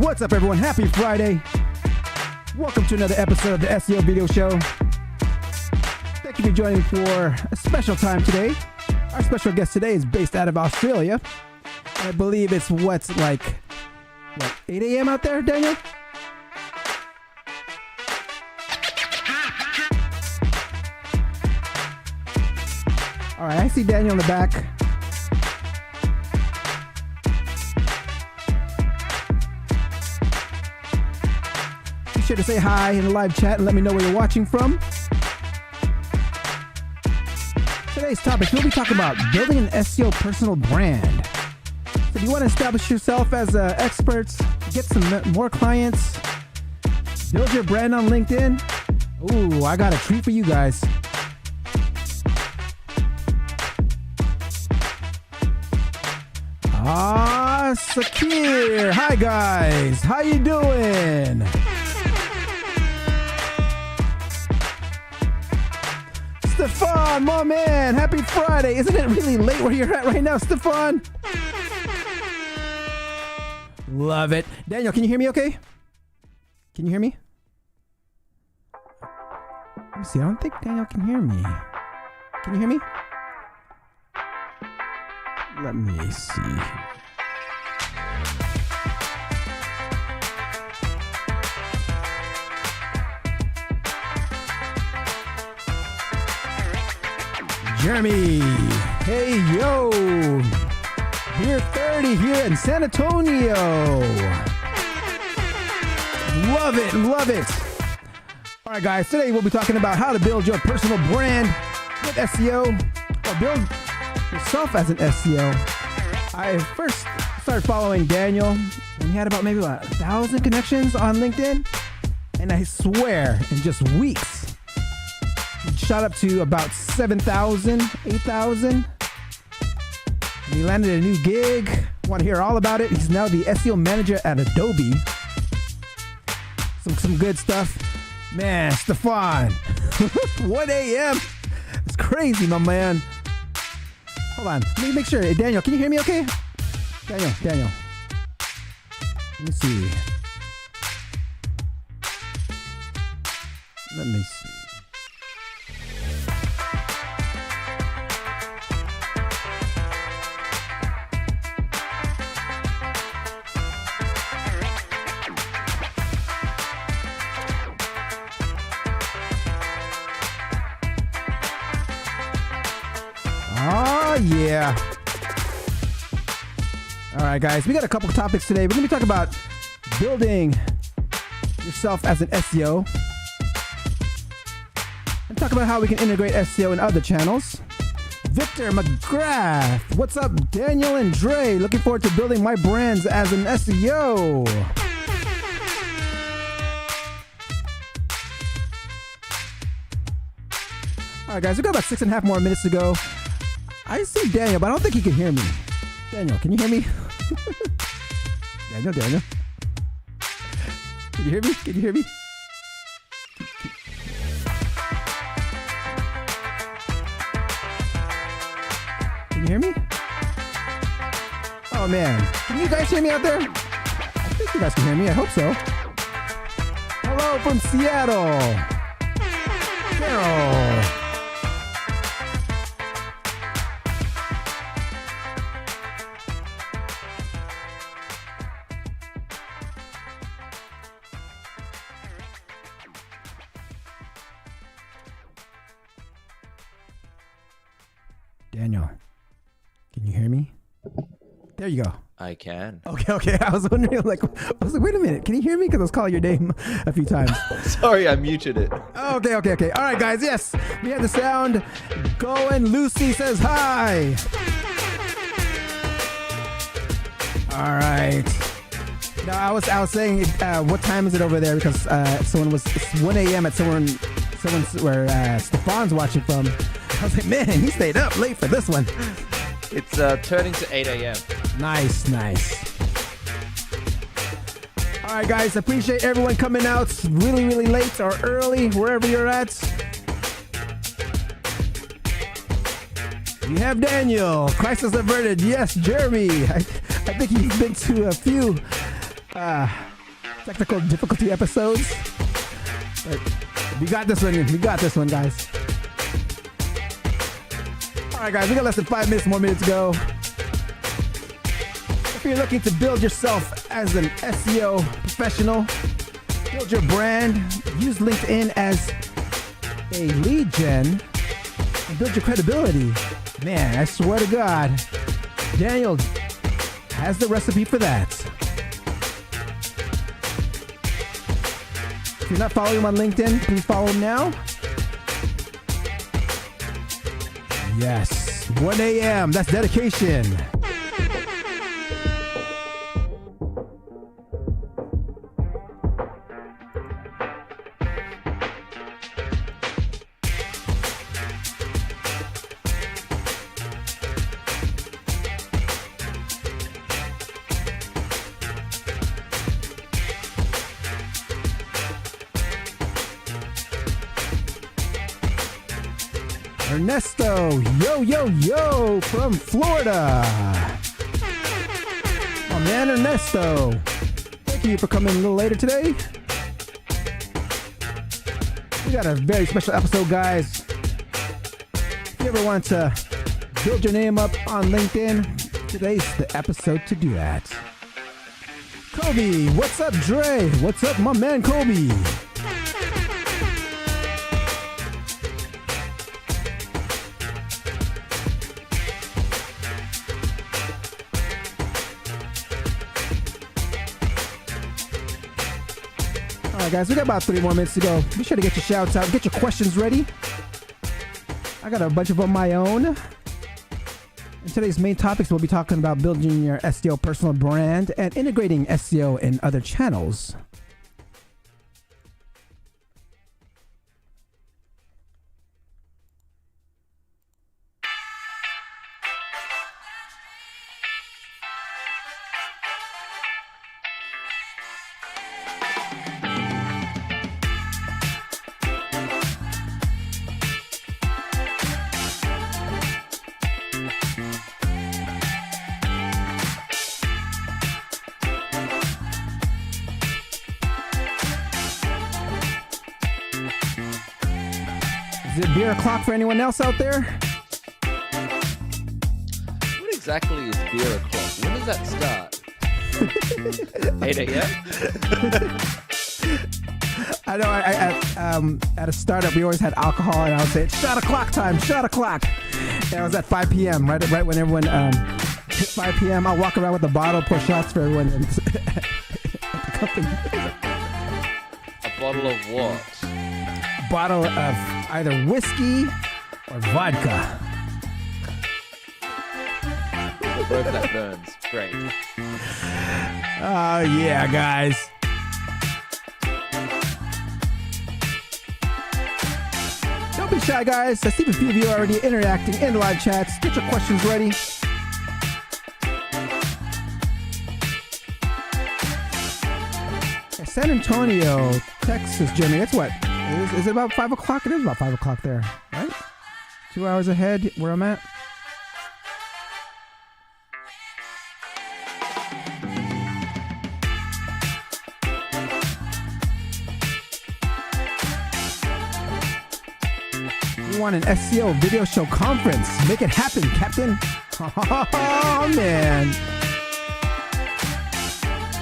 What's up, everyone? Happy Friday. Welcome to another episode of the SEO Video Show. Thank you for joining for a special time today. Our special guest today is based out of Australia. I believe it's what, 8 a.m. out there, Daniel? All right, I see Daniel in the back. Be sure to say hi in the live chat and let me know where you're watching from. Today's topic, we'll be talking about building an SEO personal brand. So do you want to establish yourself as an expert, get some more clients, build your brand on LinkedIn? Ooh, I got a treat for you guys. Sakir. Hi guys, how you doing? Stefan, my man, happy Friday. Isn't it really late where you're at right now, Stefan? Love it. Daniel, can you hear me okay? Can you hear me? Let me see, I don't think Daniel can hear me. Can you hear me? Let me see. Jeremy, hey yo, Beer 30 here in San Antonio. Love it, love it. All right, guys, today we'll be talking about how to build your personal brand with SEO, or build yourself as an SEO. I first started following Daniel, and he had about maybe 1,000 connections on LinkedIn, and I swear, in just weeks, shot up to about 7,000, 8,000. He landed a new gig. Want to hear all about it? He's now the SEO manager at Adobe. Some good stuff. Man, Stefan, 1 a.m. It's crazy, my man. Hold on. Let me make sure. Hey, Daniel, can you hear me okay? Daniel. Let me see. Let me see. Oh, yeah. All right, guys, we got a couple of topics today. We're going to be talking about building yourself as an SEO and talk about how we can integrate SEO in other channels. Victor McGrath, what's up, Daniel and Dre? Looking forward to building my brands as an SEO. All right, guys, we got about 6.5 more minutes to go. I see Daniel, but I don't think he can hear me. Daniel, can you hear me? Daniel. Can you hear me? Can you hear me? Can you hear me? Oh, man. Can you guys hear me out there? I think you guys can hear me. I hope so. Hello from Seattle. Carol. Daniel, can you hear me? There you go. I can. Okay. I was wondering, wait a minute. Can you hear me? Because I was calling your name a few times. Sorry, I muted it. Okay. All right, guys. Yes, we have the sound going. Lucy says hi. Some. All right. Now I was saying, what time is it over there? Because it's 1 a.m. at someone's where Stefan's watching from. I was like, man, he stayed up late for this one. It's turning to 8 a.m. Nice. All right, guys, appreciate everyone coming out really, really late or early, wherever you're at. We have Daniel, crisis averted. Yes, Jeremy. I think he's been to a few technical difficulty episodes. But we got this one. We got this one, guys. All right, guys. We got less than 5 minutes, more minutes to go. If you're looking to build yourself as an SEO professional, build your brand, use LinkedIn as a lead gen, and build your credibility. Man, I swear to God, Daniel has the recipe for that. If you're not following him on LinkedIn, please follow him now. Yes, 1 a.m. That's dedication. Ernesto, yo, from Florida. Oh man, Ernesto. Thank you for coming a little later today. We got a very special episode, guys. If you ever want to build your name up on LinkedIn, today's the episode to do that. Kobe, what's up, Dre? What's up, my man, Kobe? All right, guys, we got about 3 more minutes to go. Be sure to get your shouts out, get your questions ready. I got a bunch of my own. In today's main topics, we'll be talking about building your SEO personal brand and integrating SEO in other channels. Is it beer o'clock for anyone else out there? What exactly is beer o'clock? When does that start? 8 a.m.? I know. At a startup, we always had alcohol, and I would say, "It's shot o'clock time, shot o'clock." And it was at 5 p.m. Right when everyone hit 5 p.m. I'll walk around with a bottle, pour shots for everyone at the company. A bottle of what? Bottle of either whiskey or vodka. Both that burns. Great. Oh yeah, guys. Don't be shy, guys. I see a few of you already interacting in the live chats. Get your questions ready. San Antonio, Texas, Jimmy. It's what? Is it about 5 o'clock? It is about 5 o'clock there, right? 2 hours ahead where I'm at. You want an SEO video show conference? Make it happen, Captain. Oh, man.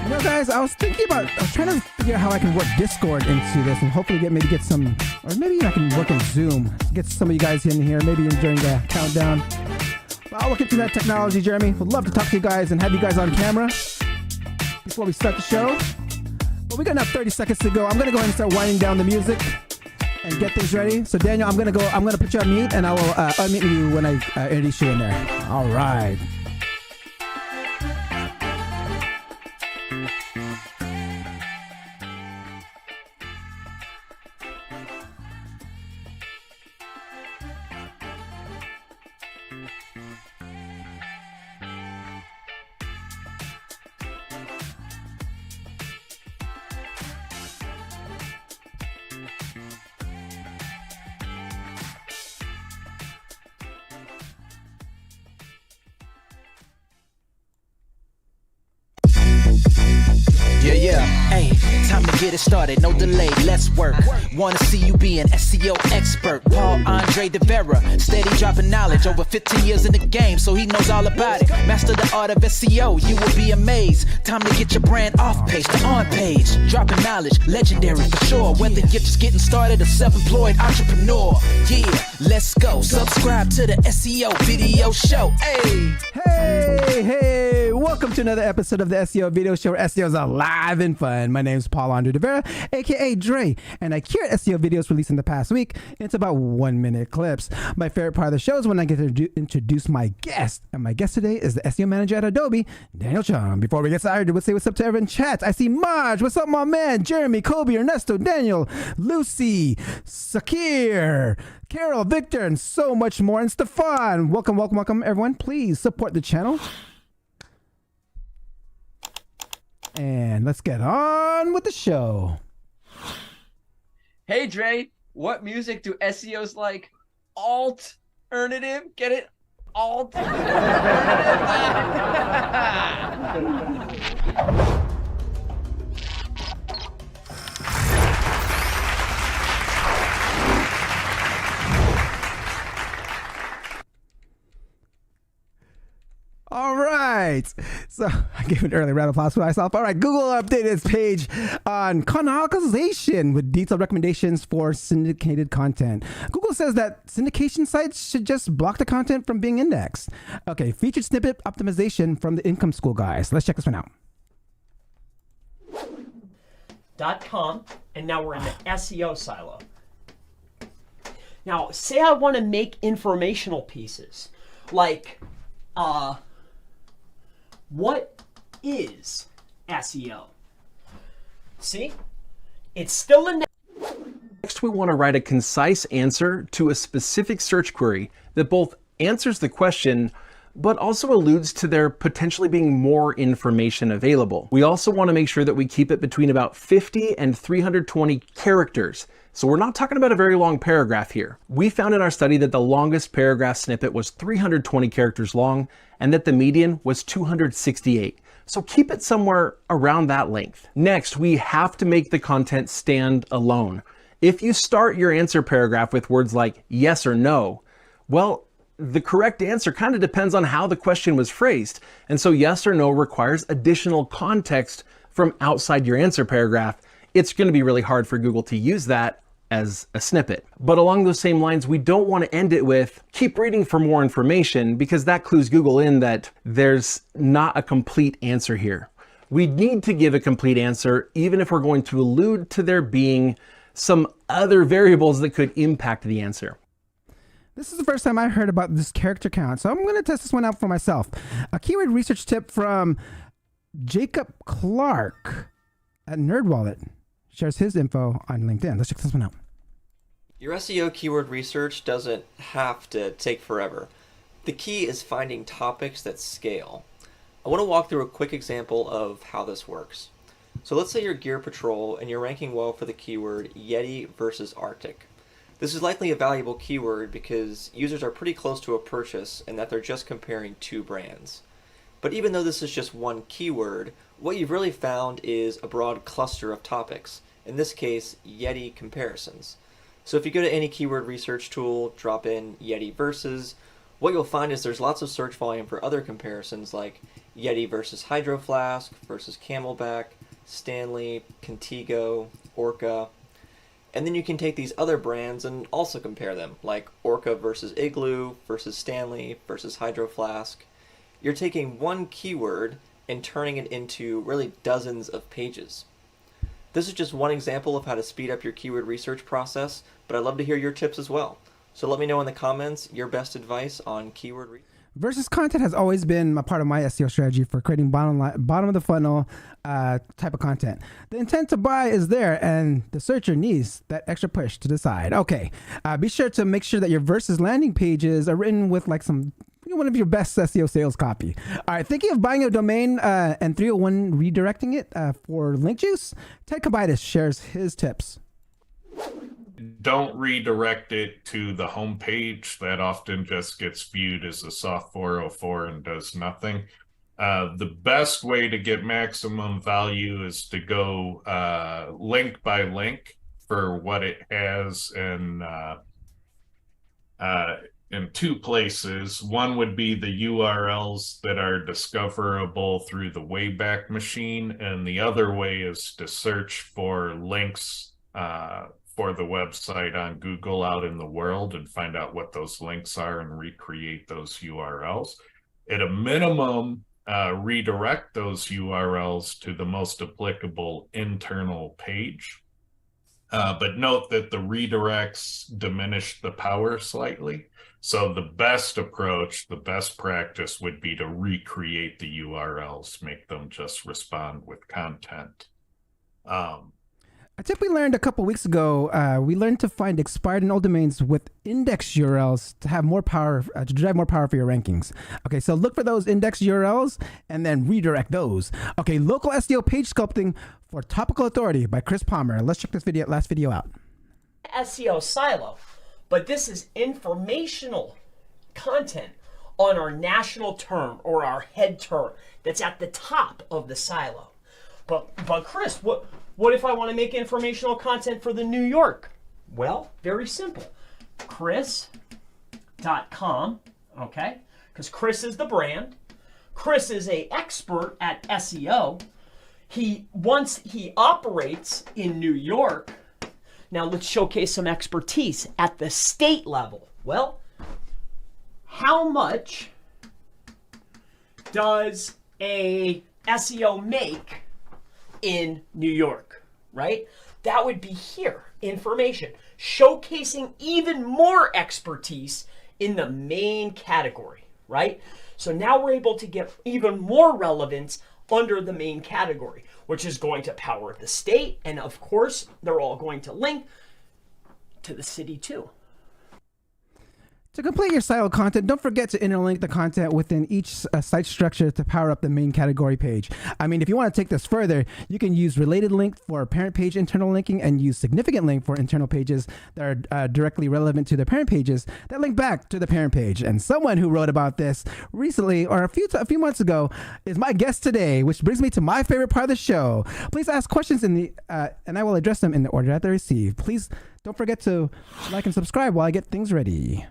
You know, guys, I was trying to figure out how I can work Discord into this and hopefully get some, or maybe I can work in Zoom. Get some of you guys in here, maybe during the countdown. But I'll look into that technology, Jeremy. Would love to talk to you guys and have you guys on camera before we start the show. But we got about 30 seconds to go. I'm going to go ahead and start winding down the music and get things ready. So Daniel, I'm going to put you on mute and I will unmute you when I introduce you in there. All right. Yeah. Hey, time to get it started. No delay, let's work. Wanna see you be an SEO expert. Paul Andre De Vera, steady dropping knowledge. Over 15 years in the game, so he knows all about it. Master the art of SEO, you will be amazed. Time to get your brand off page to on page. Dropping knowledge, legendary for sure. Whether you're just getting started or self-employed entrepreneur. Yeah, let's go. Subscribe to the SEO video show. Hey, welcome to another episode of the SEO video show where SEO is alive and fun. My name is Paul Andre De Vera, aka Dre, and I curate SEO videos released in the past week. It's about 1-minute clips. My favorite part of the show is when I get to introduce my guest, and my guest today is the SEO manager at Adobe, Daniel Cheung. Before we get started, we'll say what's up to everyone in chat. I see Maj, what's up, my man? Jeremy, Kobe, Ernesto, Daniel, Lucy, Sakir, Carol, Victor, and so much more, and Stefan. Welcome, everyone. Please support the channel. And let's get on with the show. Hey, Dre, what music do SEOs like? Alternative? Get it? Alternative. All right. So I gave an early round of applause for myself. All right. Google updated its page on canonicalization with detailed recommendations for syndicated content. Google says that syndication sites should just block the content from being indexed. Okay. Featured snippet optimization from the income school guys. Let's check this one out. .com, and now we're in the SEO silo. Now, say I want to make informational pieces like, what is SEO? See? It's still in. Next, we want to write a concise answer to a specific search query that both answers the question, but also alludes to there potentially being more information available. We also want to make sure that we keep it between about 50 and 320 characters. So we're not talking about a very long paragraph here. We found in our study that the longest paragraph snippet was 320 characters long and that the median was 268. So keep it somewhere around that length. Next, we have to make the content stand alone. If you start your answer paragraph with words like yes or no, well, the correct answer kind of depends on how the question was phrased. And so yes or no requires additional context from outside your answer paragraph. It's going to be really hard for Google to use that as a snippet. But along those same lines, we don't want to end it with keep reading for more information, because that clues Google in that there's not a complete answer here. We need to give a complete answer, even if we're going to allude to there being some other variables that could impact the answer. This is the first time I heard about this character count, so I'm going to test this one out for myself. A keyword research tip from Jacob Clarke at NerdWallet shares his info on LinkedIn. Let's check this one out. Your SEO keyword research doesn't have to take forever. The key is finding topics that scale. I want to walk through a quick example of how this works. So let's say you're Gear Patrol and you're ranking well for the keyword Yeti versus Arctic. This is likely a valuable keyword because users are pretty close to a purchase and that they're just comparing two brands. But even though this is just one keyword, what you've really found is a broad cluster of topics, in this case, Yeti comparisons. So if you go to any keyword research tool, drop in Yeti versus, what you'll find is there's lots of search volume for other comparisons like Yeti versus Hydro Flask versus Camelback, Stanley, Contigo, Orca. And then you can take these other brands and also compare them, like Orca versus Igloo versus Stanley versus Hydro Flask. You're taking one keyword and turning it into really dozens of pages. This is just one example of how to speed up your keyword research process, but I'd love to hear your tips as well. So let me know in the comments your best advice on keyword research. Versus content has always been a part of my SEO strategy for creating bottom of the funnel type of content. The intent to buy is there, and the searcher needs that extra push to decide. Okay, be sure to make sure that your versus landing pages are written with like one of your best SEO sales copy. All right, thinking of buying a domain and 301 redirecting it for link juice? Ted Kubaitis shares his tips. Don't redirect it to the home page. That often just gets viewed as a soft 404 and does nothing. The best way to get maximum value is to go link by link for what it has in two places. One would be the URLs that are discoverable through the Wayback Machine, and the other way is to search for links for the website on Google out in the world and find out what those links are and recreate those URLs. At a minimum, redirect those URLs to the most applicable internal page. But note that the redirects diminish the power slightly. So the best approach, the best practice would be to recreate the URLs, make them just respond with content. A tip we learned a couple weeks ago, we learned to find expired and old domains with index URLs to have more power, to drive more power for your rankings. Okay, so look for those index URLs and then redirect those. Okay, local SEO page sculpting for topical authority by Chris Palmer. Let's check this last video out. SEO silo, but this is informational content on our national term or our head term that's at the top of the silo. But Chris, what if I want to make informational content for the New York? Well, very simple. Chris.com, okay? Because Chris is the brand. Chris is an expert at SEO. Once he operates in New York, now let's showcase some expertise at the state level. Well, how much does a SEO make in New York, right? That would be here, information, showcasing even more expertise in the main category, right? So now we're able to get even more relevance under the main category, which is going to power the state. And of course, they're all going to link to the city too. To complete your silo content, don't forget to interlink the content within each site structure to power up the main category page. I mean, if you want to take this further, you can use related link for parent page internal linking and use significant link for internal pages that are directly relevant to the parent pages that link back to the parent page. And someone who wrote about this recently, or a few months ago, is my guest today, which brings me to my favorite part of the show. Please ask questions and I will address them in the order that they receive. Please don't forget to like and subscribe while I get things ready.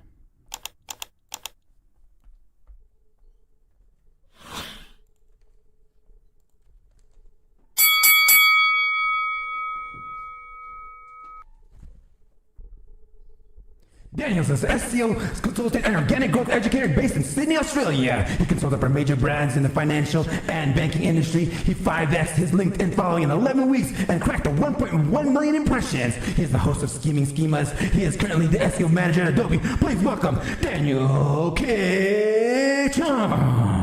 Daniel's an SEO consultant and organic growth educator based in Sydney, Australia. He consulted for major brands in the financial and banking industry. He 5x'd his LinkedIn following in 11 weeks and cracked 1.1 million impressions. He is the host of Scheming Schemas. He is currently the SEO manager at Adobe. Please welcome Daniel K. Cheung.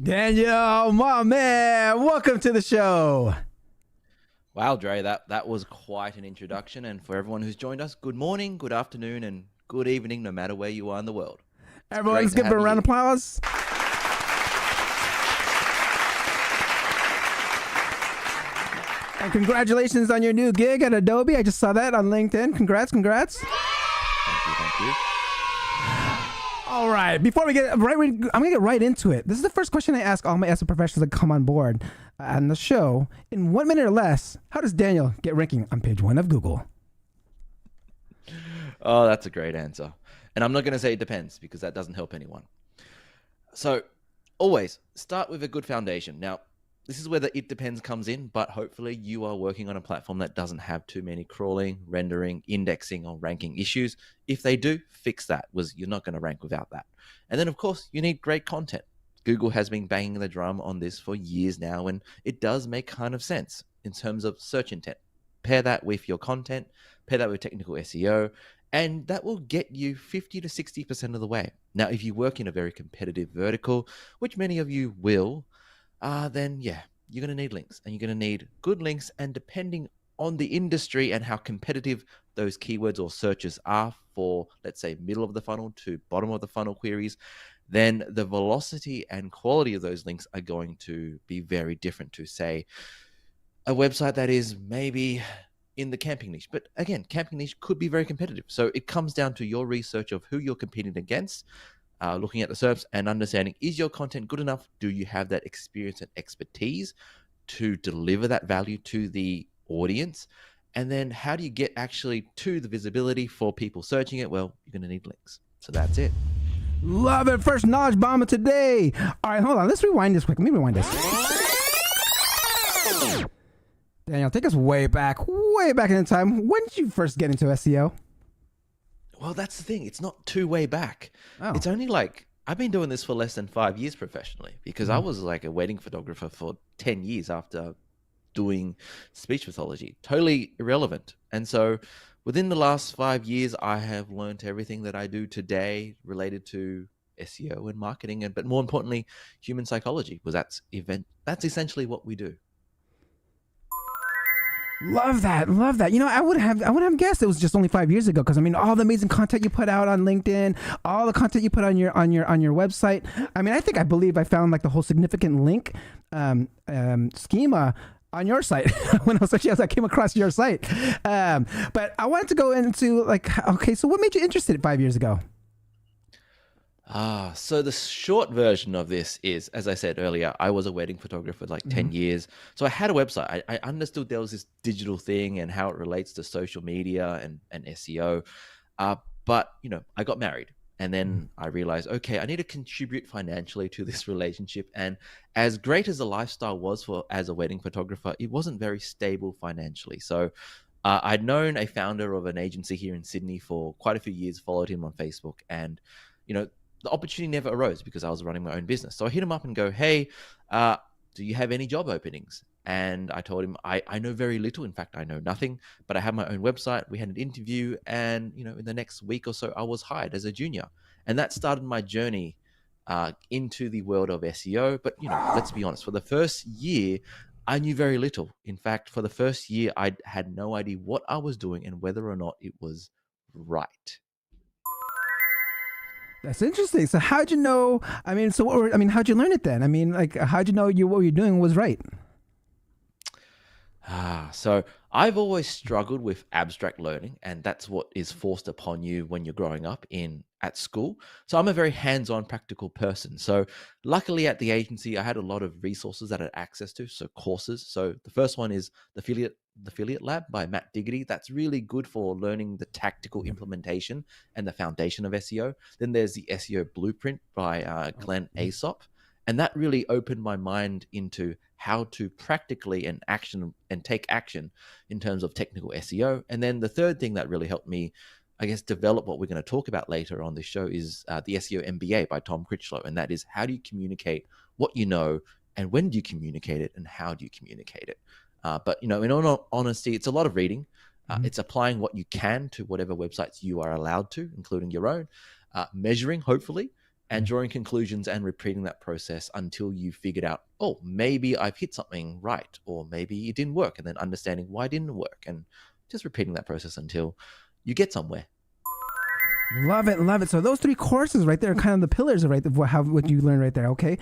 Daniel, my man, welcome to the show. Wow, Dre, that was quite an introduction. And for everyone who's joined us, good morning, good afternoon, and good evening, no matter where you are in the world. Everyone, let's give a round of applause. And congratulations on your new gig at Adobe. I just saw that on LinkedIn. Congrats. Thank you. All right, before we get I'm gonna get right into it. This is the first question I ask all my SEO professionals that come on board on the show. In 1 minute or less, how does Daniel get ranking on page 1 of Google? Oh, that's a great answer. And I'm not going to say it depends because that doesn't help anyone. So always start with a good foundation. Now, this is where the it depends comes in, but hopefully you are working on a platform that doesn't have too many crawling, rendering, indexing, or ranking issues. If they do, fix that, because you're not going to rank without that. And then, of course, you need great content. Google has been banging the drum on this for years now, and it does make kind of sense in terms of search intent. Pair that with your content, pair that with technical SEO, and that will get you 50 to 60% of the way. Now, if you work in a very competitive vertical, which many of you will, then yeah, you're going to need links, and you're going to need good links. And depending on the industry and how competitive those keywords or searches are for, let's say, middle of the funnel to bottom of the funnel queries, then the velocity and quality of those links are going to be very different to, say, a website that is maybe in the camping niche. But again, camping niche could be very competitive. So it comes down to your research of who you're competing against, looking at the SERPs and understanding, is your content good enough? Do you have that experience and expertise to deliver that value to the audience? And then how do you get actually to the visibility for people searching it? Well, you're going to need links. So that's it. Love it. First knowledge bomb of today. All right, hold on. Let's rewind this quick. Let me rewind this. Daniel, take us way back in time. When did you first get into SEO? Well, that's the thing. It's not too way back. Oh. It's only like, I've been doing this for less than 5 years professionally, because I was like a wedding photographer for 10 years after doing speech pathology. Totally irrelevant. And so within the last 5 years, I have learned everything that I do today related to SEO and marketing, but more importantly, human psychology, because that's essentially what we do. Love that. You know, I would have guessed it was just only 5 years ago, because I mean, all the amazing content you put out on LinkedIn, all the content you put on your website. I mean, I believe I found like the whole significant link schema on your site when I was searching, as I came across your site. But I wanted to go into like, okay, so what made you interested 5 years ago? So the short version of this is, as I said earlier, I was a wedding photographer for like 10 years. So I had a website. I understood there was this digital thing and how it relates to social media and SEO. But, you know, I got married, and then I realized, okay, I need to contribute financially to this relationship. And as great as the lifestyle was as a wedding photographer, it wasn't very stable financially. So I'd known a founder of an agency here in Sydney for quite a few years, followed him on Facebook, and, you know, the opportunity never arose because I was running my own business. So I hit him up and go, hey, do you have any job openings? And I told him, I know very little. In fact, I know nothing, but I have my own website. We had an interview, and, you know, in the next week or so, I was hired as a junior. And that started my journey into the world of SEO. But, you know, let's be honest, for the first year, I knew very little. In fact, for the first year, I had no idea what I was doing and whether or not it was right. That's interesting. So how'd you know? I mean, how'd you learn it then? I mean, like, how'd you know what you're doing was right? So I've always struggled with abstract learning, and that's what is forced upon you when you're growing up at school. So I'm a very hands-on, practical person. So luckily at the agency, I had a lot of resources that I had access to, so courses. So the first one is the Affiliate Lab by Matt Diggity. That's really good for learning the tactical implementation and the foundation of SEO. Then there's the SEO Blueprint by Glenn Aesop. And that really opened my mind into how to practically take action in terms of technical SEO. And then the third thing that really helped me, I guess, develop what we're going to talk about later on this show is the SEO MBA by Tom Critchlow. And that is, how do you communicate what you know, and when do you communicate it, and how do you communicate it? But, you know, in all honesty, it's a lot of reading. It's applying what you can to whatever websites you are allowed to, including your own, measuring, hopefully, and drawing conclusions and repeating that process until you figured out, oh, maybe I've hit something right, or maybe it didn't work, and then understanding why it didn't work, and just repeating that process until you get somewhere. Love it. So those three courses right there are kind of the pillars of what you learned right there. Okay.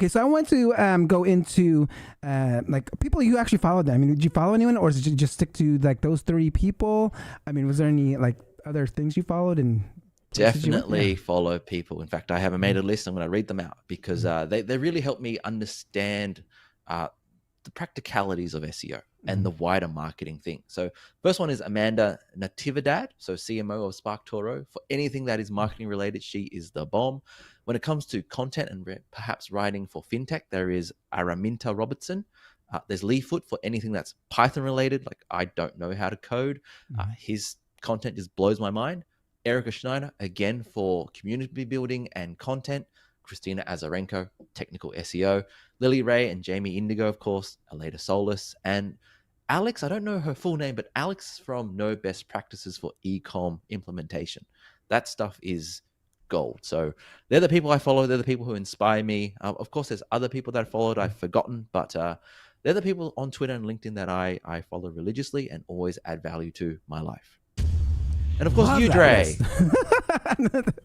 So I want to go into like people you actually followed them. I mean, did you follow anyone, or did you just stick to like those three people? I mean, was there any like other things you followed? And definitely follow people. In fact, I haven't made a list. I'm going to read them out because they really help me understand the practicalities of SEO and the wider marketing thing. So first one is Amanda Natividad, so CMO of Spark Toro. For anything that is marketing related, she is the bomb. When it comes to content and perhaps writing for fintech, there is Araminta Robertson. There's Lee Foot for anything that's Python related. Like, I don't know how to code. His content just blows my mind. Erica Schneider, again, for community building and content. Christina Azarenko, technical SEO. Lily Ray and Jamie Indigo, of course. Aleda Solis. And Alex, I don't know her full name, but Alex from Know Best Practices for Ecom Implementation. That stuff is gold. So they're the people I follow. They're the people who inspire me. Of course, there's other people that I followed I've forgotten, but They're the people on Twitter and LinkedIn that I follow religiously and always add value to my life. And of course, Love you, that Dre. list.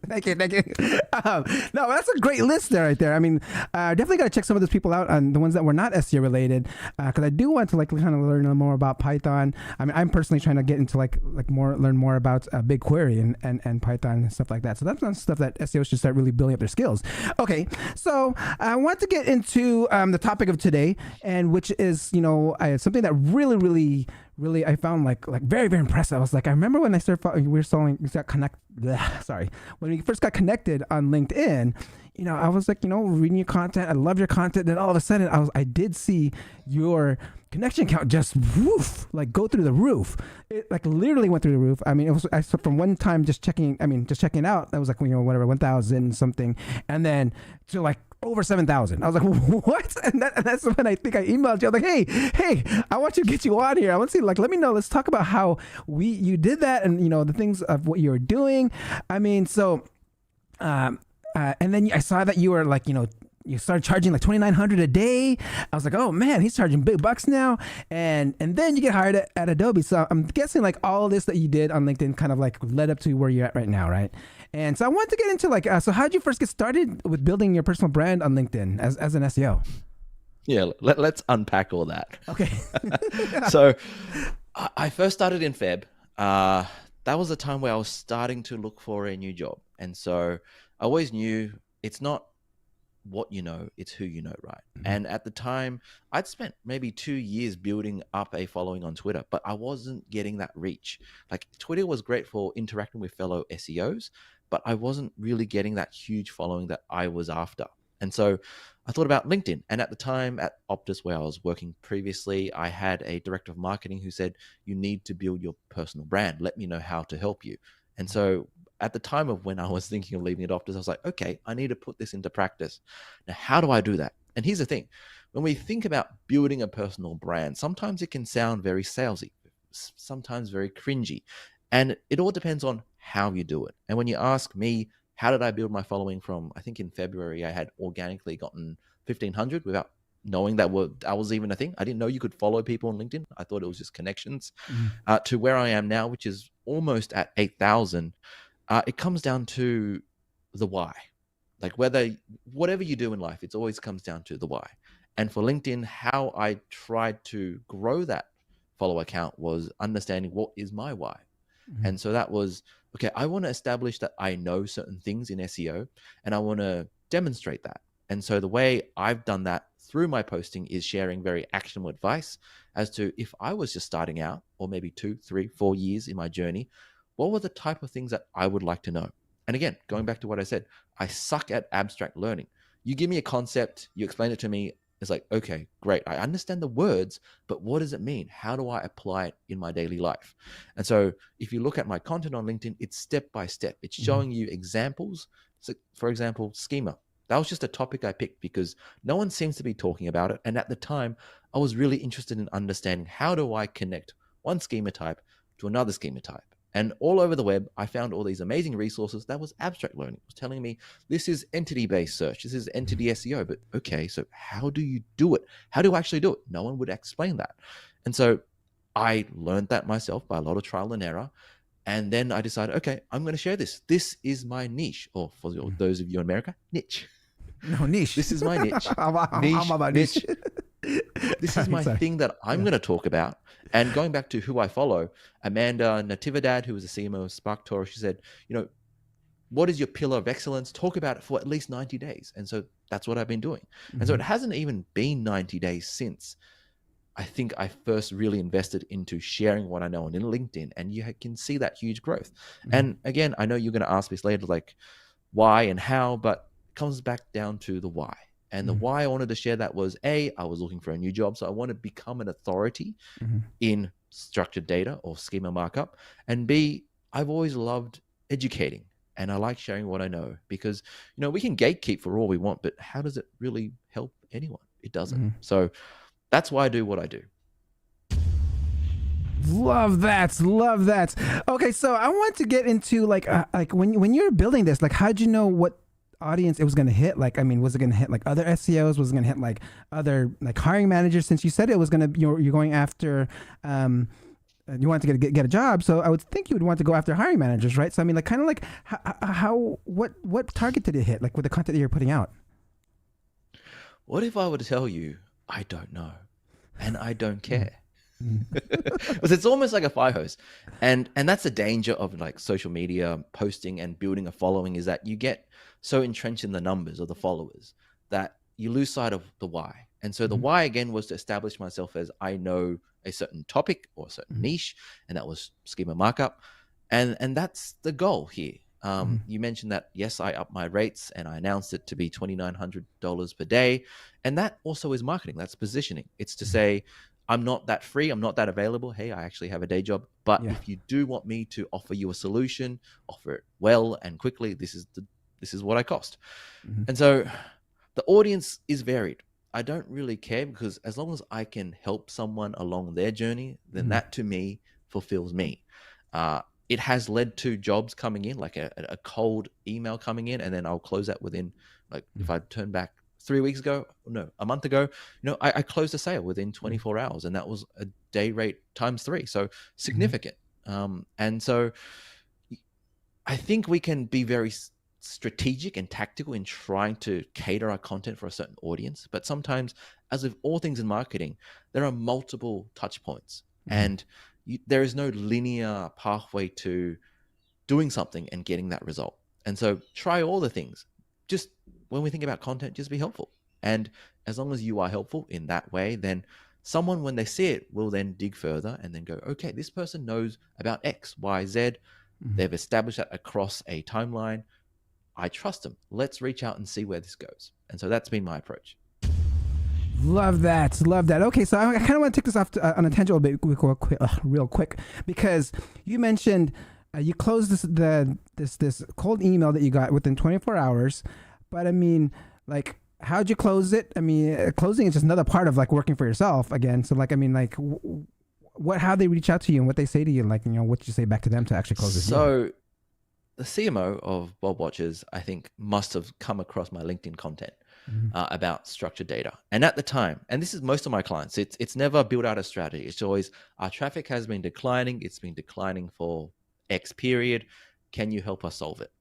Thank you. No, that's a great list there, right there. I mean, definitely got to check some of those people out, on the ones that were not SEO related, because I do want to like kind of learn more about Python. I mean, I'm personally trying to get into learn more about BigQuery and Python and stuff like that. So that's not stuff that SEOs should start really building up their skills. Okay, so I want to get into the topic of today, and which is something that really I found like very, very impressive. I was like, I remember when I started when we first got connected on LinkedIn, I was like, reading your content. I love your content. Then all of a sudden I did see your connection count just go through the roof. It like literally went through the roof. I mean, I saw from one time just checking it out. That was like, whatever, 1,000 something. And then to like over 7,000. I was like, what? And that's when I think I emailed you. I was like, hey, I want to get you on here. I want to see, let me know. Let's talk about how you did that and, the things of what you were doing. I mean, so, and then I saw that you were you started charging like $2,900 a day. I was like, oh man, he's charging big bucks now. And then you get hired at Adobe. So I'm guessing all of this that you did on LinkedIn kind of led up to where you're at right now, right? And so I want to get into so how did you first get started with building your personal brand on LinkedIn as an SEO? Yeah, let's unpack all that. Okay. So I first started in Feb. That was the time where I was starting to look for a new job. And so I always knew it's not what you know, it's who you know, right? Mm-hmm. And at the time, I'd spent maybe 2 years building up a following on Twitter, but I wasn't getting that reach. Twitter was great for interacting with fellow SEOs, but I wasn't really getting that huge following that I was after. And so I thought about LinkedIn. And at the time at Optus, where I was working previously, I had a director of marketing who said, you need to build your personal brand. Let me know how to help you. And so at the time of when I was thinking of leaving at Optus, I was like, okay, I need to put this into practice. Now, how do I do that? And here's the thing. When we think about building a personal brand, sometimes it can sound very salesy, sometimes very cringy. And it all depends on how you do it. And when you ask me, how did I build my following from, I think in February, I had organically gotten 1,500 without knowing that was even a thing. I didn't know you could follow people on LinkedIn. I thought it was just connections. To where I am now, which is almost at 8,000. It comes down to the why. Whatever you do in life, it always comes down to the why. And for LinkedIn, how I tried to grow that follower account was understanding what is my why. Mm-hmm. And so that was, okay, I want to establish that I know certain things in SEO and I want to demonstrate that. And so the way I've done that through my posting is sharing very actionable advice as to if I was just starting out, or maybe 2, 3, 4 years in my journey, what were the type of things that I would like to know? And again, going back to what I said, I suck at abstract learning. You give me a concept, you explain it to me, it's like, okay, great. I understand the words, but what does it mean? How do I apply it in my daily life? And so if you look at my content on LinkedIn, it's step by step. It's showing you examples. So for example, schema. That was just a topic I picked because no one seems to be talking about it. And at the time, I was really interested in understanding how do I connect one schema type to another schema type. And all over the web, I found all these amazing resources that was abstract learning. It was telling me, this is entity-based search. This is entity SEO. But okay, so how do you do it? How do you actually do it? No one would explain that. And so I learned that myself by a lot of trial and error. And then I decided, okay, I'm going to share this. This is my niche. Or for those of you in America, niche. No, niche. This is my niche. I'm about niche. This is my thing that I'm going to talk about. And going back to who I follow, Amanda Natividad, who was the CMO of SparkToro, she said, what is your pillar of excellence? Talk about it for at least 90 days. And so that's what I've been doing. And so it hasn't even been 90 days since I think I first really invested into sharing what I know on LinkedIn. And you can see that huge growth. And again, I know you're going to ask this later, like why and how, but it comes back down to the why. And the why I wanted to share that was I was looking for a new job. So I want to become an authority in structured data or schema markup. And B, I've always loved educating and I like sharing what I know because, we can gatekeep for all we want, but how does it really help anyone? It doesn't. So that's why I do what I do. Love that. Okay. So I want to get into like when you're building this, like, how'd you know what audience it was going to hit? Like, I mean, was it going to hit like other SEOs? Was it going to hit like other like hiring managers? Since you said it was going to, you're going after, you wanted to get a job, so I would think you would want to go after hiring managers, right? So I mean, like, kind of like what target did it hit? Like with the content that you're putting out? What if I were to tell you I don't know, and I don't care? Because it's almost like a fire hose, and that's the danger of like social media posting and building a following, is that you get so entrenched in the numbers or the followers that you lose sight of the why. And so the why again was to establish myself as I know a certain topic or a certain niche, and that was schema markup, and that's the goal here. You mentioned that, yes, I upped my rates and I announced it to be $2,900 per day, and that also is marketing. That's positioning. It's to say, I'm not that free, I'm not that available. Hey, I actually have a day job. But if you do want me to offer you a solution, offer it well and quickly, this is what I cost. And so the audience is varied. I don't really care, because as long as I can help someone along their journey, then that to me fulfills me. It has led to jobs coming in, like a cold email coming in, and then I'll close that within, like, if I turn back a month ago, I closed a sale within 24 hours, and that was a day rate times 3. So significant. And so I think we can be very strategic and tactical in trying to cater our content for a certain audience. But sometimes, as with all things in marketing, there are multiple touch points, and there is no linear pathway to doing something and getting that result. And so try all the things. Just when we think about content, just be helpful. And as long as you are helpful in that way, then someone, when they see it, will then dig further and then go, okay, this person knows about X, Y, Z. They've established that across a timeline. I trust them. Let's reach out and see where this goes. And so that's been my approach. Love that. Okay, so I kind of want to take this off on a tangent a bit real quick, because you mentioned you closed this cold email that you got within 24 hours. But I mean, like, how'd you close it? I mean, closing is just another part of like working for yourself again. So like, I mean, like, how they reach out to you and what they say to you, like, what you say back to them to actually close this deal? So the CMO of Bob Watches, I think, must have come across my LinkedIn content about structured data. And at the time, and this is most of my clients, it's never built out a strategy. It's always, our traffic has been declining. It's been declining for X period. Can you help us solve it?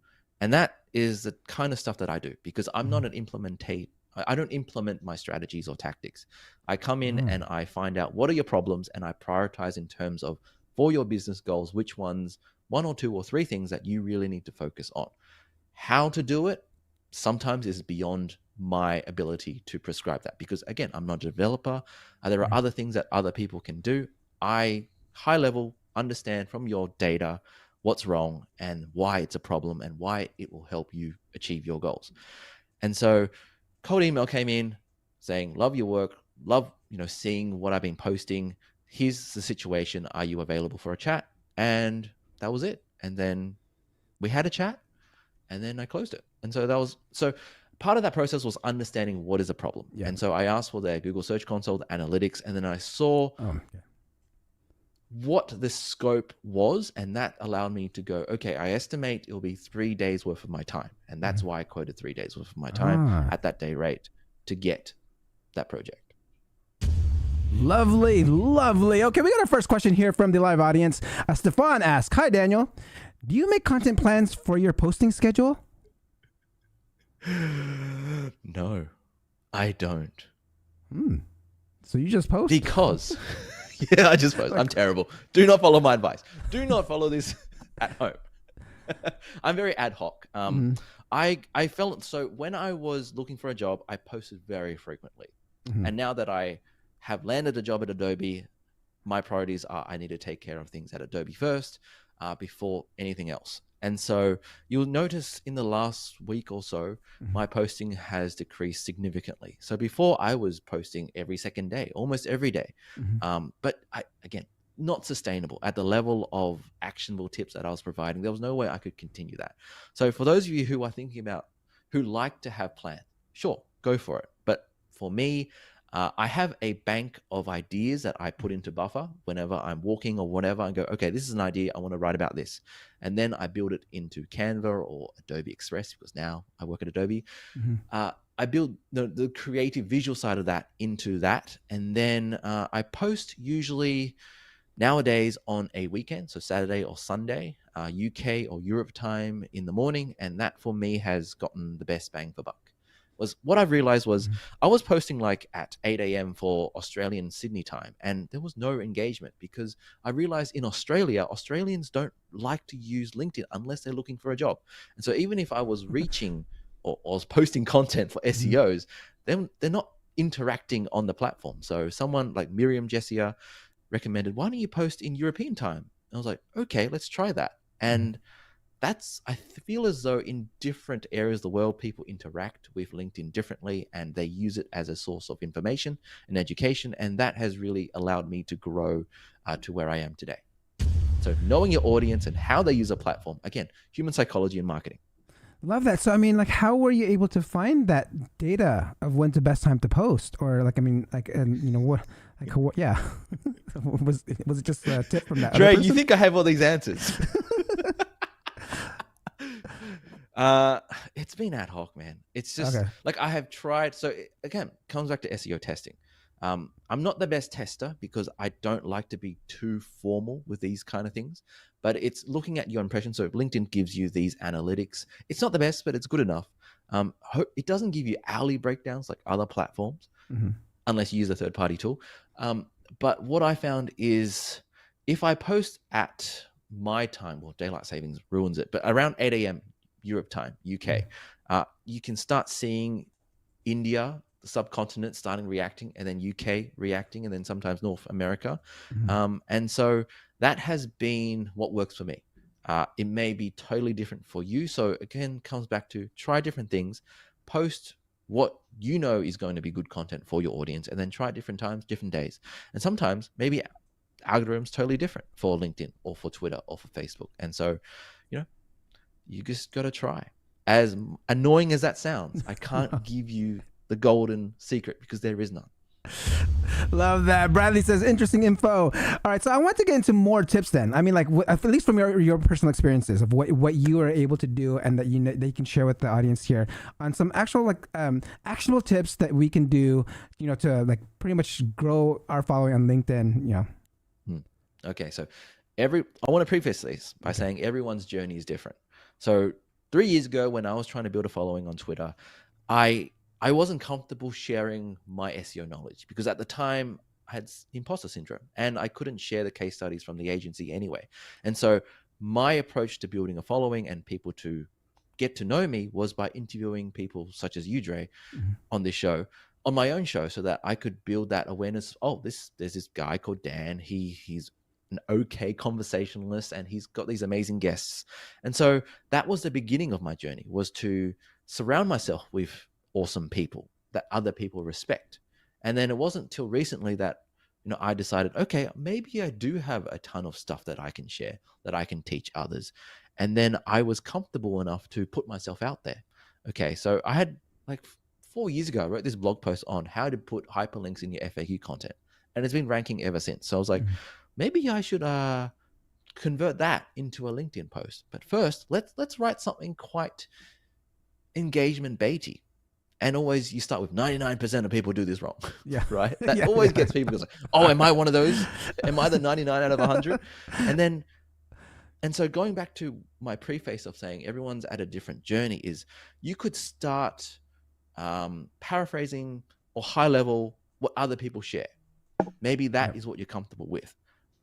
And that is the kind of stuff that I do, because I'm not an implementator. I don't implement my strategies or tactics. I come in and I find out what are your problems, and I prioritize in terms of, for your business goals, which ones, 1 or 2 or 3 things that you really need to focus on. How to do it sometimes is beyond my ability to prescribe that, because again, I'm not a developer. There are other things that other people can do. I high level understand from your data what's wrong and why it's a problem and why it will help you achieve your goals. And so cold email came in saying, love your work, love, seeing what I've been posting. Here's the situation. Are you available for a chat? And that was it. And then we had a chat, and then I closed it. And so part of that process was understanding what is a problem. Yeah. And so I asked for their Google Search Console, the analytics, and then I saw what the scope was, and that allowed me to go, okay, I estimate it'll be 3 days worth of my time. And that's why I quoted 3 days worth of my time at that day rate to get that project. Lovely. Okay, we got our first question here from the live audience. Stefan asks, hi, Daniel. Do you make content plans for your posting schedule? No, I don't. So you just post? Because... yeah, I just post. I'm terrible. Do not follow my advice. Do not follow this at home. I'm very ad hoc. I felt, so when I was looking for a job, I posted very frequently. And now that I have landed a job at Adobe, my priorities are, I need to take care of things at Adobe first before anything else. And so you'll notice in the last week or so, my posting has decreased significantly. So before I was posting every second day, almost every day. But again, not sustainable at the level of actionable tips that I was providing. There was no way I could continue that. So for those of you who are thinking about, who like to have plans, sure, go for it. But for me, I have a bank of ideas that I put into Buffer whenever I'm walking or whatever, and go, okay, this is an idea. I want to write about this. And then I build it into Canva or Adobe Express, because now I work at Adobe. I build the creative visual side of that into that. And then I post usually nowadays on a weekend, so Saturday or Sunday, UK or Europe time in the morning. And that for me has gotten the best bang for buck. Was what I've realized was I was posting like at 8 a.m. for Australian Sydney time, and there was no engagement because I realized in Australia, Australians don't like to use LinkedIn unless they're looking for a job. And so even if I was reaching or was posting content for SEOs, then they're not interacting on the platform. So someone like Miriam Jessia recommended, why don't you post in European time? And I was like, okay, let's try that. And I feel as though in different areas of the world, people interact with LinkedIn differently and they use it as a source of information and education. And that has really allowed me to grow to where I am today. So knowing your audience and how they use a platform, again, human psychology and marketing. Love that. So, I mean, like, how were you able to find that data of when's the best time to post? Or like, I mean, like, you know, what, yeah. was it just a tip from that? Dre, you think I have all these answers? It's been ad hoc, man. It's just like I have tried. So again, comes back to SEO testing. I'm not the best tester because I don't like to be too formal with these kind of things, but it's looking at your impression. So LinkedIn gives you these analytics. It's not the best, but it's good enough. It doesn't give you hourly breakdowns like other platforms, unless you use a third-party tool. But what I found is if I post at my time, well, daylight savings ruins it, but around 8 a.m. Europe time, UK, you can start seeing India, the subcontinent, starting reacting, and then UK reacting, and then sometimes North America. And so that has been what works for me. It may be totally different for you. So again, comes back to try different things, post what you know is going to be good content for your audience, and then try different times, different days. And sometimes maybe algorithms totally different for LinkedIn or for Twitter or for Facebook. And so, you know, you just got to try. As annoying as that sounds, I can't give you the golden secret because there is none. Love that. Bradley says, interesting info. All right, so I want to get into more tips then. I mean, like, at least from your personal experiences of what you are able to do and that you know that you can share with the audience here on some actual like actionable tips that we can do, you know, to like pretty much grow our following on LinkedIn, you know. Okay, so I want to preface this by saying everyone's journey is different. So 3 years ago, when I was trying to build a following on Twitter, I wasn't comfortable sharing my SEO knowledge because at the time I had imposter syndrome and I couldn't share the case studies from the agency anyway. And so my approach to building a following and people to get to know me was by interviewing people such as you, Dre, on this show, on my own show, so that I could build that awareness. Oh, there's this guy called Dan. He's an okay conversationalist and he's got these amazing guests. And so that was the beginning of my journey, was to surround myself with awesome people that other people respect. And then it wasn't till recently that, you know, I decided, okay, maybe I do have a ton of stuff that I can share, that I can teach others. And then I was comfortable enough to put myself out there. Okay, so I had like 4 years ago, I wrote this blog post on how to put hyperlinks in your FAQ content. And it's been ranking ever since. So I was like, maybe I should convert that into a LinkedIn post. But first, let's write something quite engagement baity. And always you start with 99% of people do this wrong. Yeah. Right? That always gets people like, oh, am I one of those? Am I the 99 out of 100? And so going back to my preface of saying everyone's at a different journey is you could start paraphrasing or high level what other people share. Maybe that is what you're comfortable with.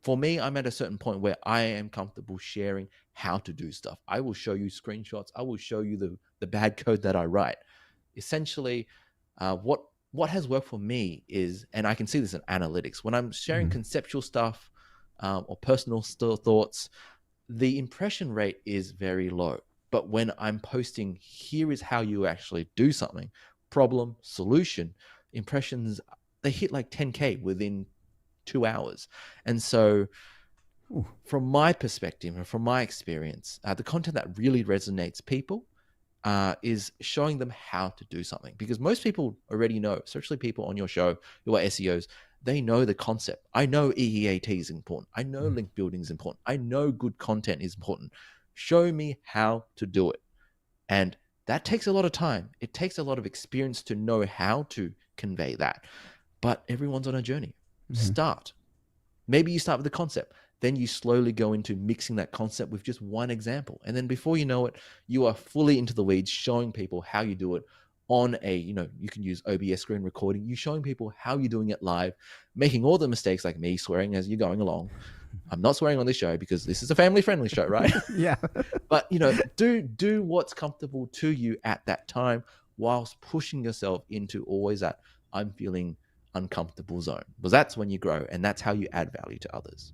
For me, I'm at a certain point where I am comfortable sharing how to do stuff. I will show you screenshots. I will show you the bad code that I write. Essentially, what has worked for me is, and I can see this in analytics, when I'm sharing conceptual stuff or personal thoughts, the impression rate is very low. But when I'm posting, here is how you actually do something, problem, solution, impressions, they hit like 10K within 2 hours. And so from my perspective and from my experience, the content that really resonates people is showing them how to do something, because most people already know, especially people on your show who are SEOs, they know the concept. I know EEAT is important. I know link building is important. I know good content is important. Show me how to do it. And that takes a lot of time. It takes a lot of experience to know how to convey that. But everyone's on a journey. Start. Maybe you start with the concept. Then you slowly go into mixing that concept with just one example. And then before you know it, you are fully into the weeds, showing people how you do it on a, you can use OBS screen recording. You're showing people how you're doing it live, making all the mistakes like me swearing as you're going along. I'm not swearing on this show because this is a family-friendly show, right? Yeah. But, do what's comfortable to you at that time whilst pushing yourself into always that I'm feeling uncomfortable zone, because that's when you grow and that's how you add value to others.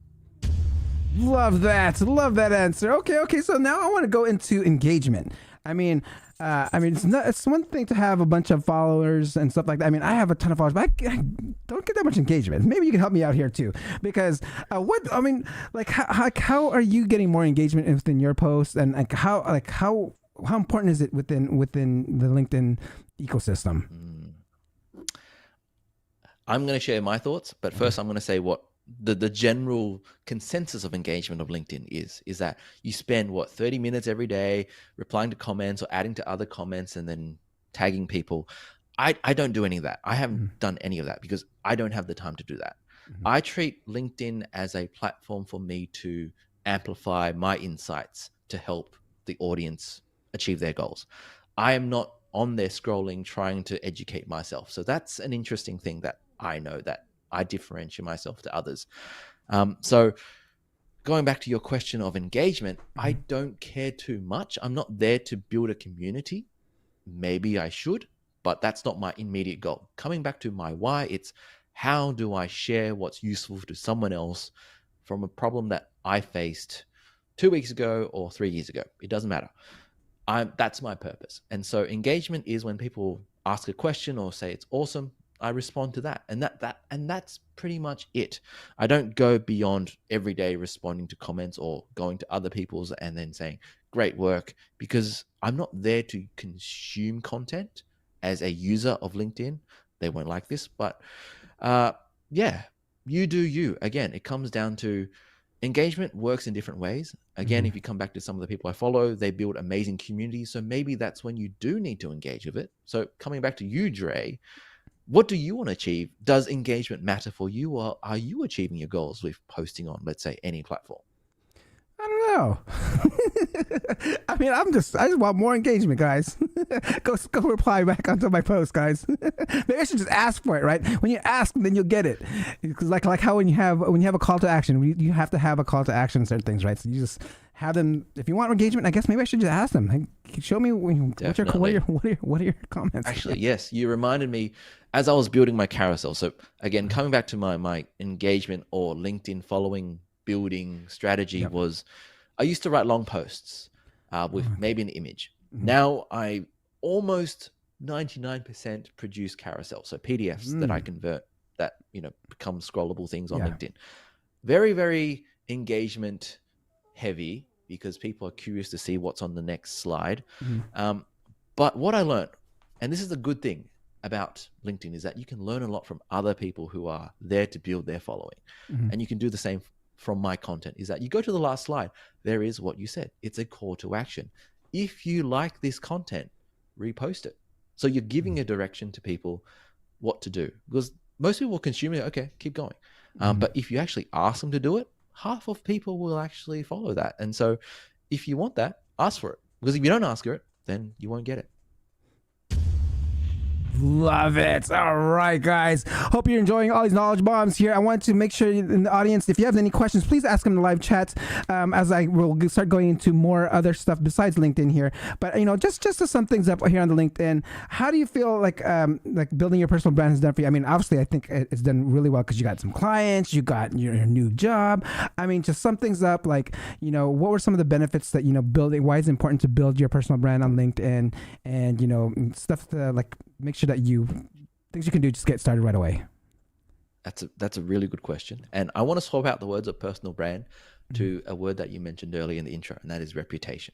Love that answer. Okay, so now I want to go into engagement. It's one thing to have a bunch of followers and stuff like that. I have a ton of followers, but I don't get that much engagement. Maybe you can help me out here too, because how are you getting more engagement within your posts, and how important is it within the LinkedIn ecosystem? I'm going to share my thoughts, but first I'm going to say what the general consensus of engagement of LinkedIn is that you spend 30 minutes every day replying to comments or adding to other comments and then tagging people. I don't do any of that. I haven't done any of that because I don't have the time to do that. I treat LinkedIn as a platform for me to amplify my insights to help the audience achieve their goals. I am not on there scrolling trying to educate myself. So that's an interesting thing that I know, that I differentiate myself to others. So going back to your question of engagement, I don't care too much. I'm not there to build a community. Maybe I should, but that's not my immediate goal. Coming back to my why, it's how do I share what's useful to someone else from a problem that I faced 2 weeks ago or 3 years ago. It doesn't matter. That's my purpose. And so engagement is when people ask a question or say it's awesome, I respond to that. And that's pretty much it. I don't go beyond every day responding to comments or going to other people's and then saying, great work, because I'm not there to consume content as a user of LinkedIn. They won't like this, but you do you. Again, it comes down to engagement works in different ways. Again, if you come back to some of the people I follow, they build amazing communities. So maybe that's when you do need to engage with it. So coming back to you, Dre, what do you want to achieve? Does engagement matter for you, or are you achieving your goals with posting on, let's say, any platform? I don't know. I just want more engagement, guys. go reply back onto my post, guys. Maybe I should just ask for it, right? When you ask, then you'll get it. Because like how when you have a call to action, you have to have a call to action in certain things, right? So you just have them. If you want engagement, I guess maybe I should just ask them. Like, show me what are your comments? Actually, yes, you reminded me as I was building my carousel. So again, coming back to my engagement or LinkedIn following building strategy was, I used to write long posts with maybe an image. Now I almost 99% produce carousel, so PDFs that I convert that become scrollable things on LinkedIn. Very, very engagement heavy because people are curious to see what's on the next slide. But what I learned, and this is a good thing about LinkedIn, is that you can learn a lot from other people who are there to build their following. And you can do the same from my content, is that you go to the last slide. There is what you said. It's a call to action. If you like this content, repost it. So you're giving a direction to people what to do, because most people will consume it. Okay, keep going. But if you actually ask them to do it, half of people will actually follow that. And so if you want that, ask for it, because if you don't ask for it, then you won't get it. Love it. All right, guys. Hope you're enjoying all these knowledge bombs here. I want to make sure in the audience, if you have any questions, please ask them in the live chat as I will start going into more other stuff besides LinkedIn here. But, just to sum things up here on the LinkedIn, how do you feel like building your personal brand has done for you? Obviously, I think it's done really well because you got some clients, you got your new job. Just sum things up, what were some of the benefits that, building, why is it important to build your personal brand on LinkedIn and, stuff to make sure that things you can do just get started right away? That's a really good question. And I want to swap out the words of personal brand to a word that you mentioned earlier in the intro, and that is reputation.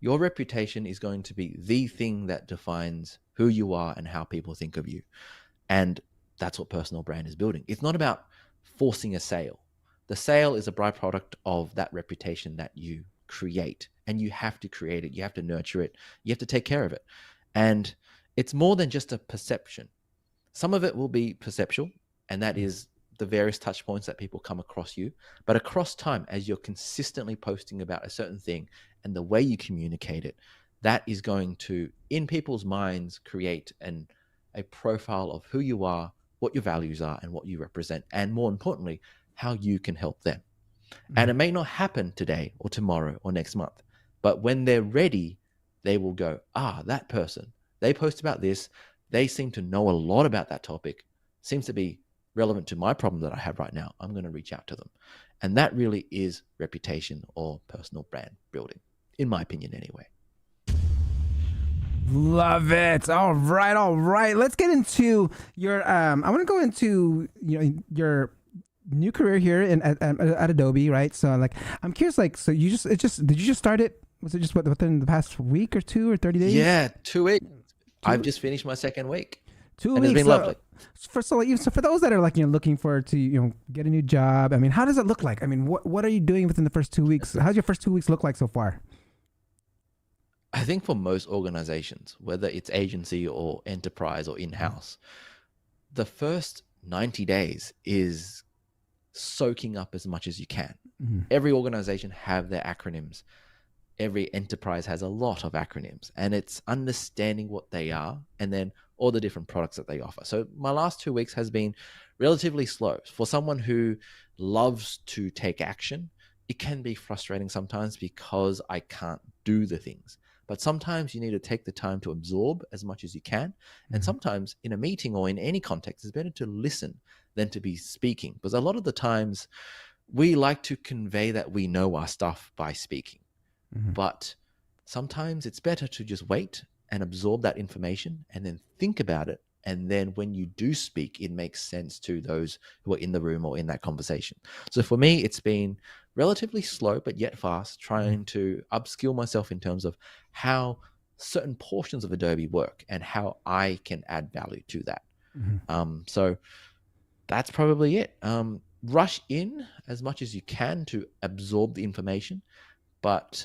Your reputation is going to be the thing that defines who you are and how people think of you. And that's what personal brand is building. It's not about forcing a sale. The sale is a byproduct of that reputation that you create, and you have to create it. You have to nurture it. You have to take care of it. And it's more than just a perception. Some of it will be perceptual, and that is the various touch points that people come across you. But across time, as you're consistently posting about a certain thing and the way you communicate it, that is going to, in people's minds, create a profile of who you are, what your values are, and what you represent. And more importantly, how you can help them. And it may not happen today or tomorrow or next month, but when they're ready, they will go, that person, they post about this. They seem to know a lot about that topic, seems to be relevant to my problem that I have right now. I'm going to reach out to them. And that really is reputation or personal brand building, in my opinion anyway. Love it. All right. Let's get into your, I want to go into, your new career here at Adobe, right? So like, I'm curious, like, so did you just start it? Was it just within the past week or 2 or 30 days? Yeah, 2 weeks. I've just finished my second week. 2 weeks. And it's been lovely. So for those that are like, looking forward to, get a new job, I mean, how does it look like? I mean, what are you doing within the first 2 weeks? How's your first 2 weeks look like so far? I think for most organizations, whether it's agency or enterprise or in-house, the first 90 days is soaking up as much as you can. Mm-hmm. Every organization have their acronyms. Every enterprise has a lot of acronyms, and it's understanding what they are and then all the different products that they offer. So my last 2 weeks has been relatively slow. For someone who loves to take action, it can be frustrating sometimes because I can't do the things. But sometimes you need to take the time to absorb as much as you can. And sometimes in a meeting or in any context, it's better to listen than to be speaking. Because a lot of the times we like to convey that we know our stuff by speaking. But sometimes it's better to just wait and absorb that information and then think about it. And then when you do speak, it makes sense to those who are in the room or in that conversation. So for me, it's been relatively slow, but yet fast, trying to upskill myself in terms of how certain portions of Adobe work and how I can add value to that. So that's probably it. Rush in as much as you can to absorb the information. But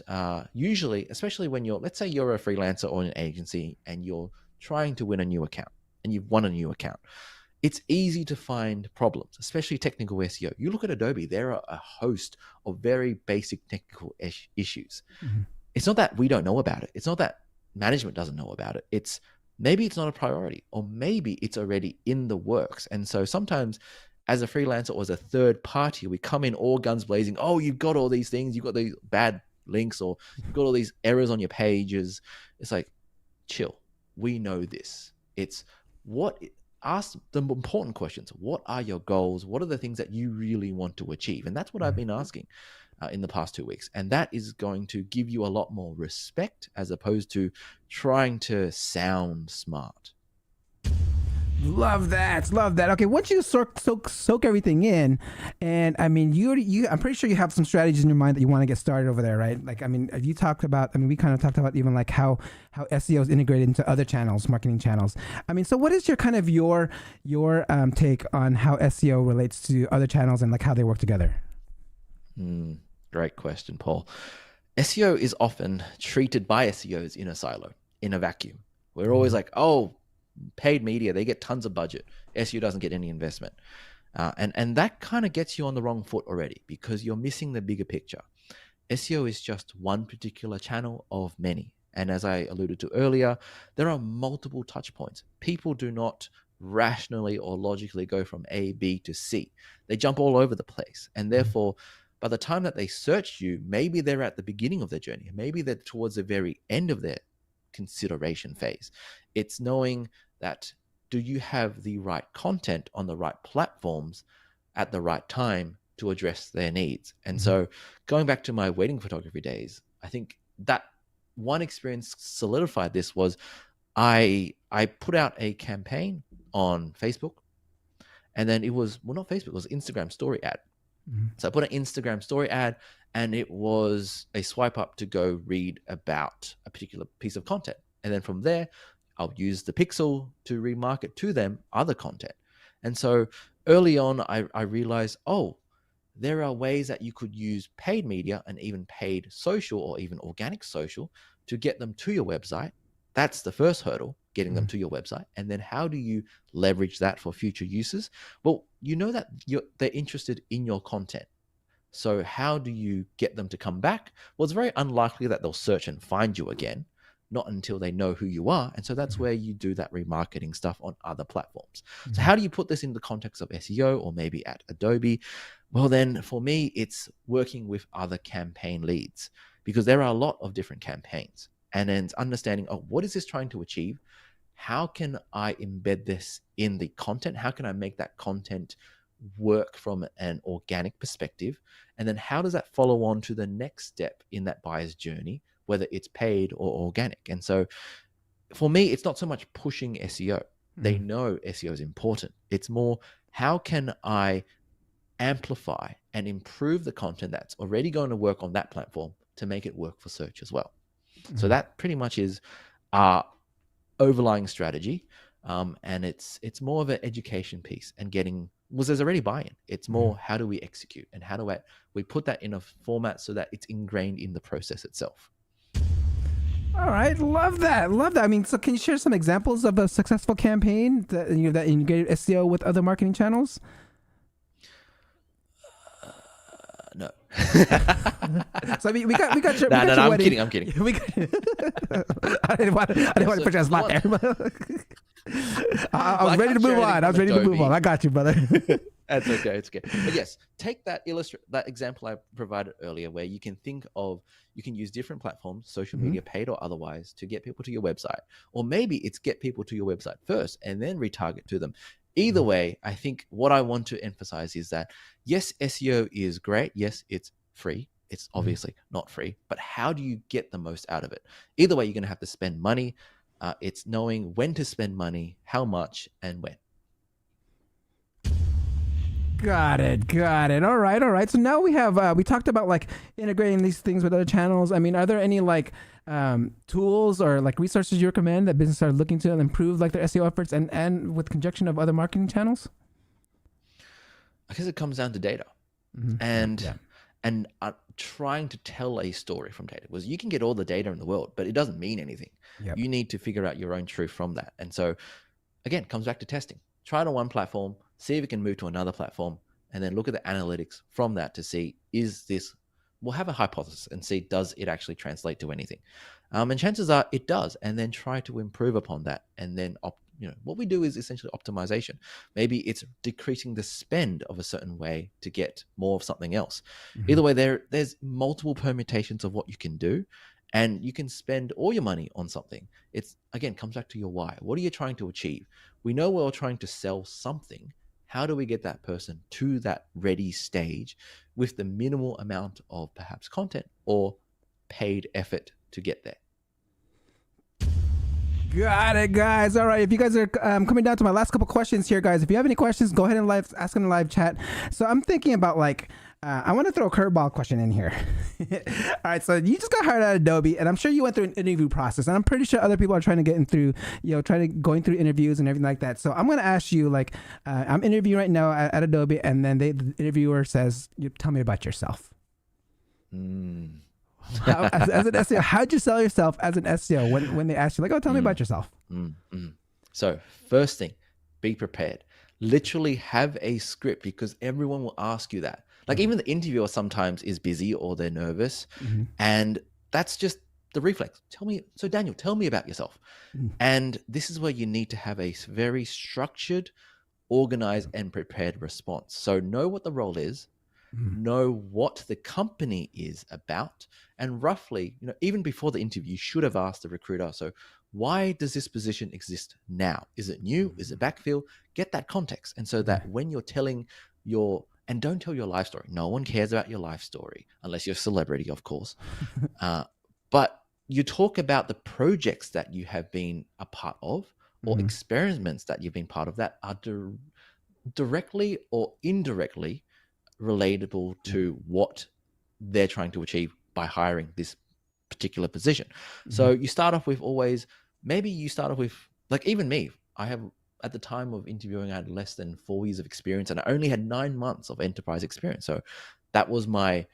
usually, especially when let's say you're a freelancer or an agency and you're trying to win a new account and you've won a new account, it's easy to find problems, especially technical SEO. You look at Adobe, there are a host of very basic technical issues. It's not that we don't know about it. It's not that management doesn't know about it. Maybe it's not a priority, or maybe it's already in the works. And so sometimes as a freelancer or as a third party, we come in all guns blazing. Oh, you've got all these things. You've got these bad links, or you've got all these errors on your pages. It's like, chill. We know this. Ask the important questions. What are your goals? What are the things that you really want to achieve? And that's what I've been asking in the past 2 weeks. And that is going to give you a lot more respect as opposed to trying to sound smart. Love that. Okay, once you soak everything in, and I mean, I'm pretty sure you have some strategies in your mind that you want to get started over there, right? Like, I mean, we kind of talked about even like how SEO is integrated into other channels, marketing channels. I mean, so what is your kind of your take on how SEO relates to other channels and like how they work together? Great question, Paul. SEO is often treated by SEOs in a silo, in a vacuum. We're always like, oh, paid media, they get tons of budget. SEO doesn't get any investment. And that kind of gets you on the wrong foot already, because you're missing the bigger picture. SEO is just one particular channel of many. And as I alluded to earlier, there are multiple touch points. People do not rationally or logically go from A, B to C. They jump all over the place. And therefore, by the time that they search you, maybe they're at the beginning of their journey. Maybe they're towards the very end of their consideration phase. It's knowing that, do you have the right content on the right platforms at the right time to address their needs? And so going back to my wedding photography days, I think that one experience solidified this was I put out a campaign on Facebook, and then it was, well, not Facebook, it was Instagram story ad. So I put an Instagram story ad, and it was a swipe up to go read about a particular piece of content. And then from there, I'll use the pixel to remarket to them other content. And so early on, I realized, oh, there are ways that you could use paid media and even paid social or even organic social to get them to your website. That's the first hurdle, getting them to your website. And then how do you leverage that for future uses? Well, you know that they're interested in your content. So how do you get them to come back? Well, it's very unlikely that they'll search and find you again, not until they know who you are. And so that's where you do that remarketing stuff on other platforms. So how do you put this in the context of SEO or maybe at Adobe? Well, then for me, it's working with other campaign leads, because there are a lot of different campaigns. And then it's understanding, oh, what is this trying to achieve? How can I embed this in the content? How can I make that content work from an organic perspective? And then how does that follow on to the next step in that buyer's journey, whether it's paid or organic? And so for me, it's not so much pushing SEO. They know SEO is important. It's more, how can I amplify and improve the content that's already going to work on that platform to make it work for search as well? So that pretty much is our overlying strategy. And it's more of an education piece and getting, well, there's already buy-in. It's more, how do we execute and how do we put that in a format so that it's ingrained in the process itself. All right, love that. I mean, so can you share some examples of a successful campaign that that integrated SEO with other marketing channels? No. So I mean, we got your. No, your I'm wedding. kidding. I didn't want to put you on spot there. I was ready to move on. I got you, brother. That's okay. It's okay. But yes, take that example I provided earlier, where you can think of, you can use different platforms, social media, paid or otherwise, to get people to your website. Or maybe it's get people to your website first and then retarget to them. Either way, I think what I want to emphasize is that, yes, SEO is great. Yes, it's free. It's obviously not free, but how do you get the most out of it? Either way, you're going to have to spend money. It's knowing when to spend money, how much, and when. Got it. All right. So now we have, we talked about like integrating these things with other channels. I mean, are there any like tools or like resources you recommend that businesses are looking to improve like their SEO efforts and with conjunction of other marketing channels? I guess it comes down to data and trying to tell a story from data. Because you can get all the data in the world, but it doesn't mean anything. Yep. You need to figure out your own truth from that. And so again, it comes back to testing. Try it on one platform, see if it can move to another platform, and then look at the analytics from that to see, we'll have a hypothesis and see, does it actually translate to anything? And chances are it does, and then try to improve upon that. And then, what we do is essentially optimization. Maybe it's decreasing the spend of a certain way to get more of something else. Either way, there's multiple permutations of what you can do, and you can spend all your money on something. It's, again, comes back to your why. What are you trying to achieve? We know we're trying to sell something. How do we get that person to that ready stage with the minimal amount of perhaps content or paid effort to get there? Got it, guys. All right. If you guys are coming down to my last couple questions here, guys, if you have any questions, go ahead and ask them in the live chat. So I'm thinking about like, I want to throw a curveball question in here. All right. So you just got hired at Adobe, and I'm sure you went through an interview process, and I'm pretty sure other people are trying to get in through, going through interviews and everything like that. So I'm going to ask you, like, I'm interviewing right now at Adobe, and then the interviewer says, tell me about yourself. As an SEO, how'd you sell yourself as an SEO when they ask you, like, tell me about yourself? So first thing, be prepared. Literally have a script, because everyone will ask you that. Like even the interviewer sometimes is busy or they're nervous, and that's just the reflex. Daniel, tell me about yourself. And this is where you need to have a very structured, organized, and prepared response. So know what the role is, know what the company is about, and roughly, even before the interview, you should have asked the recruiter, so why does this position exist now? Is it new? Is it backfill? Get that context. And so that when you're telling and don't tell your life story. No one cares about your life story, unless you're a celebrity, of course. But you talk about the projects that you have been a part of, or experiments that you've been part of that are directly or indirectly relatable to what they're trying to achieve by hiring this particular position. So you start off with like even me, I have at the time of interviewing, I had less than 4 years of experience and I only had 9 months of enterprise experience. So that was my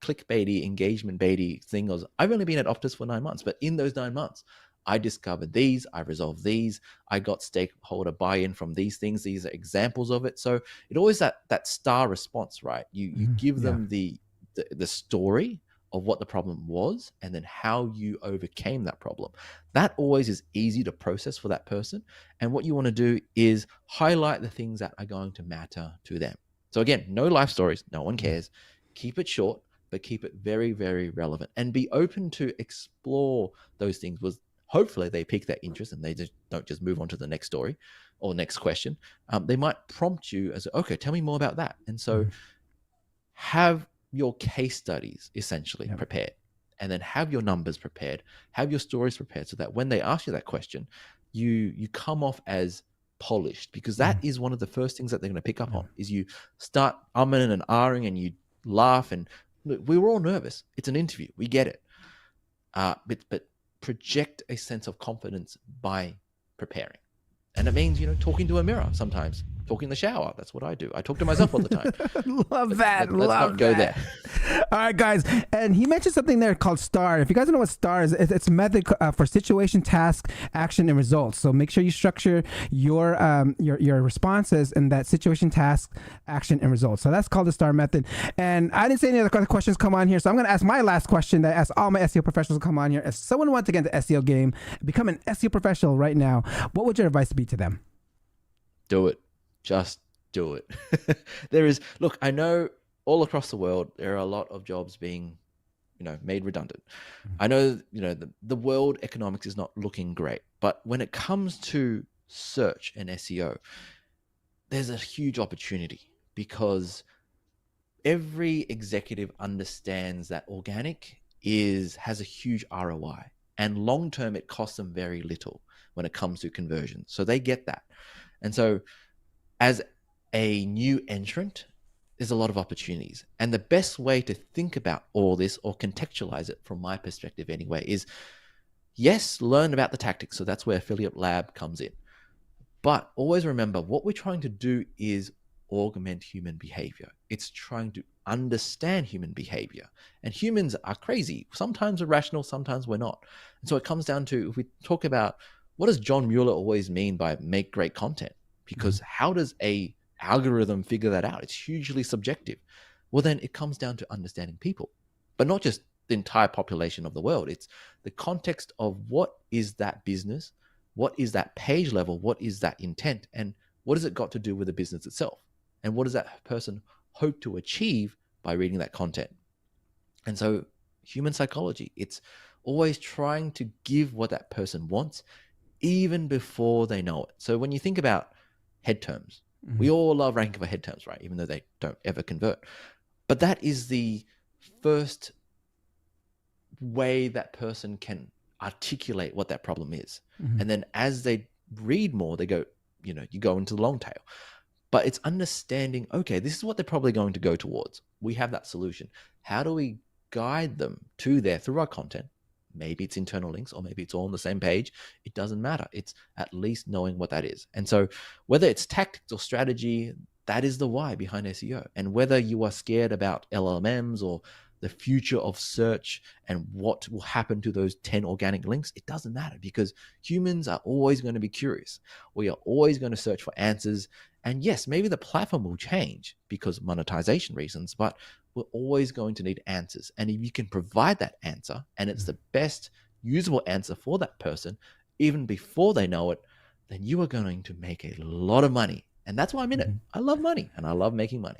clickbaity, engagement baity thing was I've only been at Optus for 9 months, but in those 9 months, I discovered these, I resolved these, I got stakeholder buy-in from these things. These are examples of it. So it always that star response, right? You give them the story of what the problem was and then how you overcame that problem. That always is easy to process for that person. And what you want to do is highlight the things that are going to matter to them. So again, no life stories, no one cares. Keep it short, but keep it very, very relevant and be open to explore those things. Was hopefully they pique their interest and they just don't just move on to the next story or next question. They might prompt you as, okay, tell me more about that. And so have your case studies essentially prepared, and then have your numbers prepared, have your stories prepared so that when they ask you that question, you come off as polished, because that is one of the first things that they're going to pick up on is you start umming and ahhing and you laugh. And look, we were all nervous. It's an interview. We get it. But project a sense of confidence by preparing. And it means, talking to a mirror sometimes, talking in the shower. That's what I do. I talk to myself all the time. Love that. Let's not go there. All right, guys. And he mentioned something there called STAR. If you guys don't know what STAR is, it's a method for situation, task, action, and results. So make sure you structure your responses in that situation, task, action, and results. So that's called the STAR method. And I didn't see any other questions come on here. So I'm going to ask my last question that I ask all my SEO professionals to come on here. If someone wants to get into SEO game, become an SEO professional right now, what would your advice be to them? Do it. Just do it. Look, I know all across the world, there are a lot of jobs being, made redundant. I know, the world economics is not looking great, but when it comes to search and SEO, there's a huge opportunity because every executive understands that organic has a huge ROI, and long-term it costs them very little when it comes to conversion. So they get that. And so as a new entrant, there's a lot of opportunities. And the best way to think about all this, or contextualize it from my perspective anyway, is yes, learn about the tactics. So that's where Affiliate Lab comes in. But always remember, what we're trying to do is augment human behavior. It's trying to understand human behavior. And humans are crazy. Sometimes we're rational, sometimes we're not. And so it comes down to, if we talk about, what does John Mueller always mean by make great content? Because how does a algorithm figure that out? It's hugely subjective. Well, then it comes down to understanding people, but not just the entire population of the world. It's the context of what is that business? What is that page level? What is that intent? And what has it got to do with the business itself? And what does that person hope to achieve by reading that content? And so human psychology, it's always trying to give what that person wants even before they know it. So when you think about head terms, we all love ranking for head terms, right? Even though they don't ever convert. But that is the first way that person can articulate what that problem is. And then as they read more, they go, you go into the long tail. But it's understanding, okay, this is what they're probably going to go towards. We have that solution. How do we guide them to there through our content? Maybe it's internal links, or maybe it's all on the same page. It doesn't matter. It's at least knowing what that is. And so whether it's tactics or strategy, that is the why behind SEO. And whether you are scared about LLMs or the future of search and what will happen to those 10 organic links, it doesn't matter, because humans are always going to be curious. We are always going to search for answers. And yes, maybe the platform will change because of monetization reasons, but we're always going to need answers. And if you can provide that answer, and it's the best usable answer for that person, even before they know it, then you are going to make a lot of money. And that's why I'm in it. I love money, and I love making money.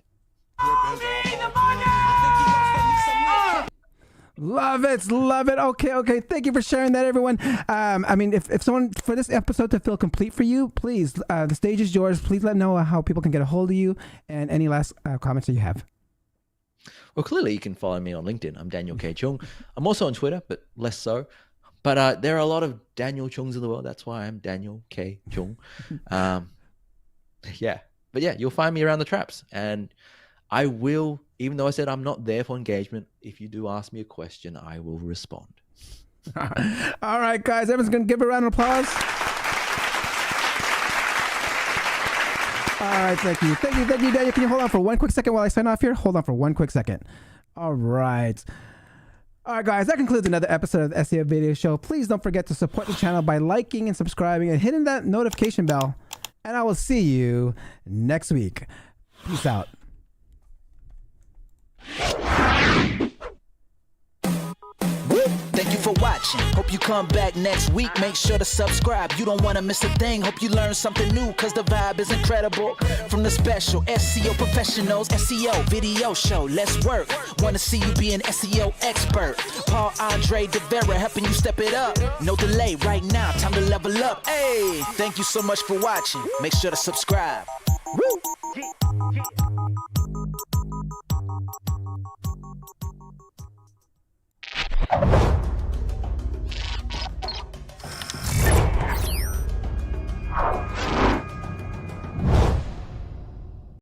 Love it. Okay. Thank you for sharing that, everyone. If someone, for this episode to feel complete for you, please, the stage is yours. Please let know how people can get a hold of you, and any last comments that you have. Well, clearly you can follow me on LinkedIn. I'm Daniel K. Cheung. I'm also on Twitter, but less so. But there are a lot of Daniel Cheungs in the world. That's why I'm Daniel K. Cheung. But yeah, you'll find me around the traps. And I will, even though I said I'm not there for engagement, if you do ask me a question, I will respond. All right, guys, everyone's going to give a round of applause. All right, thank you, Daniel. Can you hold on for one quick second while I sign off here? Hold on for one quick second. All right. All right, guys, that concludes another episode of the SEO Video Show. Please don't forget to support the channel by liking and subscribing and hitting that notification bell. And I will see you next week. Peace out. Thank you for watching. Hope you come back next week. Make sure to subscribe. You don't want to miss a thing. Hope you learn something new, cause the vibe is incredible. From the special SEO professionals, SEO video show. Let's work. Want to see you be an SEO expert. Paul Andre De Vera helping you step it up. No delay right now. Time to level up. Hey, thank you so much for watching. Make sure to subscribe. Woo!